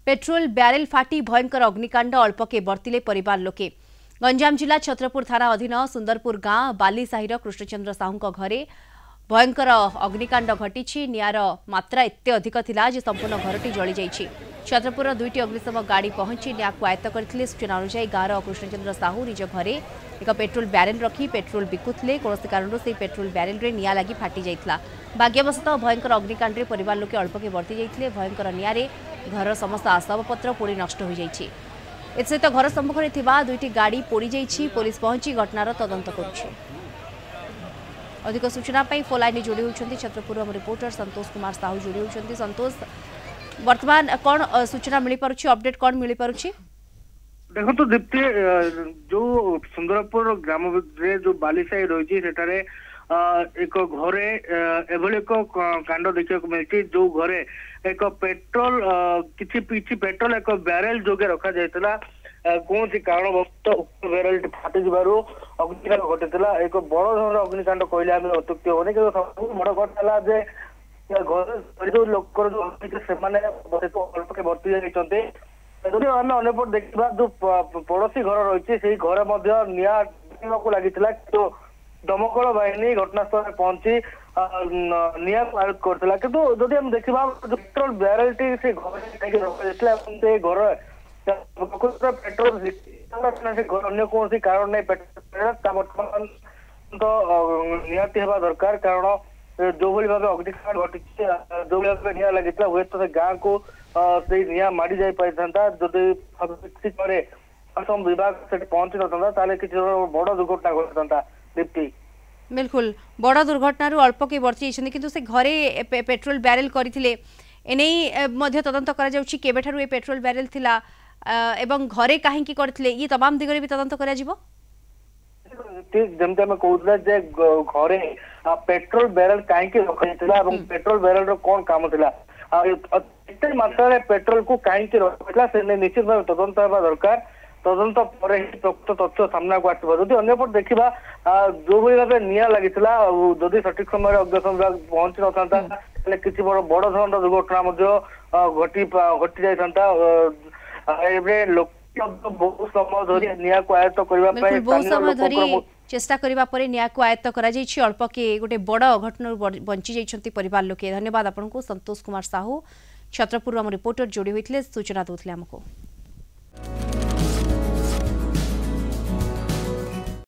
Petrol barrel फाटी भयंकर अग्निकांड अल्पके बर्तिले परिवार लोके। गंजाम जिला छत्रपुर थाना अधीन सुंदरपुर गाँ बालीसाहीर कृष्णचंद्र साहू घरे भयंकर अग्निकांड घटी। निआर मात्रा एते अधिक थिला जे संपूर्ण घरटी जली जाइछि। छत्रपुर दुईटी अग्निशम गाड़ी पहुंची निआ को आयत्त करथिले। सूचना अनुसार गाँवर कृष्णचंद्र साहू निज घरे एक पेट्रोल ब्यारेल रखी पेट्रोल बिकुथिले। कौनसी कारणରୁ से पेट्रोल ब्यारेल रे निआ लागि फाटी जाइतला। भाग्यवशतः भयंकर अग्निकांड रे परिवार लोके अल्पके बर्ती जाइथिले। भयंकर निआरे घर समस्त आसबाबपत्र पोड़ी नष्ट हो जाइछि। एसहित घर सम्मुखरे थिबा दुईटी गाड़ी पोड़ी जाइछि। पुलिस पहुंची घटनार तदंत करुछि। अधिक सूचना पाई फोन लाइन जोड़ी होउछन्ती छत्रपुर रिपोर्टर संतोष कुमार साहू जोड़ी होउछन्ती। संतोष, वर्तमान कौन सूचना मिली पारुछि, अपडेट कौन मिली पारुछि? देखो तो दीप्ति, जो सुंदरपुर ग्राम रे जो बालीसाही रही सेठारे एक घरे एभली एक कांड देखा मिली। जो घरे एक पेट्रोल किछि पेट्रोल एक ब्यारेल जोगे रखा जाइतला। कौन सी कारणवश ब्यारेल फाटी जबारु अग्निकांड घटितला। एक बड़ धरण अग्निकांड कहले आम अत्युक्ति होनी। कि बड़ घटना जे घर जो लोक से अल्पके बर्ती जाइछन्ते। यदि आम अनेपट देखा जो पड़ोशी घर रही से घर निआ लगी तो दमकल बाहिनी घटनास्थल में पहुंची निआ को आयत्त करथिला। किंतु जदि हम देखा पेट्रोल ब्यारेल टी से घर पेट्रोल से घर अन्य कौन कारण नहीं पेट्रोल बर्तमान तो निहती हवा दरकार। कारण जो भाई भाव अग्निकांड घटी जो भाव निआ लगी हुए तो गाँ को निआ माड़ी जा पारि जदि असम विभाग से पहुंची ना कि बड़ दुर्घटना घटता। दीप्ति, बिल्कुल बड़ दुर्घटना अल्पके बर्ती जाइछन्ती। किंतु से घरे पेट्रोल ब्यारेल करथिले एनै मध्य तदंत करा जाउछि। केबेठारु ए पेट्रोल ब्यारेल थिला एवं घरे काहेकि करथिले ये तमाम दिगरे भी तदंत करा जिवो। जमते आम कहूला जे घरे पेट्रोल ब्यारेल काहेकि रखा और पेट्रोल ब्यारेल रो कौन काम थिला, एते मात्रा पेट्रोल को काहेकि रखा से निश्चित भाव तदंत होगा दरकार। तदंत पर ही प्रकृत तथ्य सामना को आसो। जदि अन्यपट देखा जो भाई भाव निआ लगी जदि सठिक समय अग्निशम विभाग पहुंची ना कि बड़ धरण दुर्घटना घटी जाता। लोक बहुत समय धरी निआ को आयत्त करने बहुत समय धरी चेष्टा करबा परे निआ को आयत्त करा जाइछि। अल्पके गोटे बड़ घटना बंची जाइछन्ती परिवार लोके। धन्यवाद आपनको संतोष कुमार साहू छत्रपुर रिपोर्टर जोड़ी होइथिले सूचना दोथिले हमको।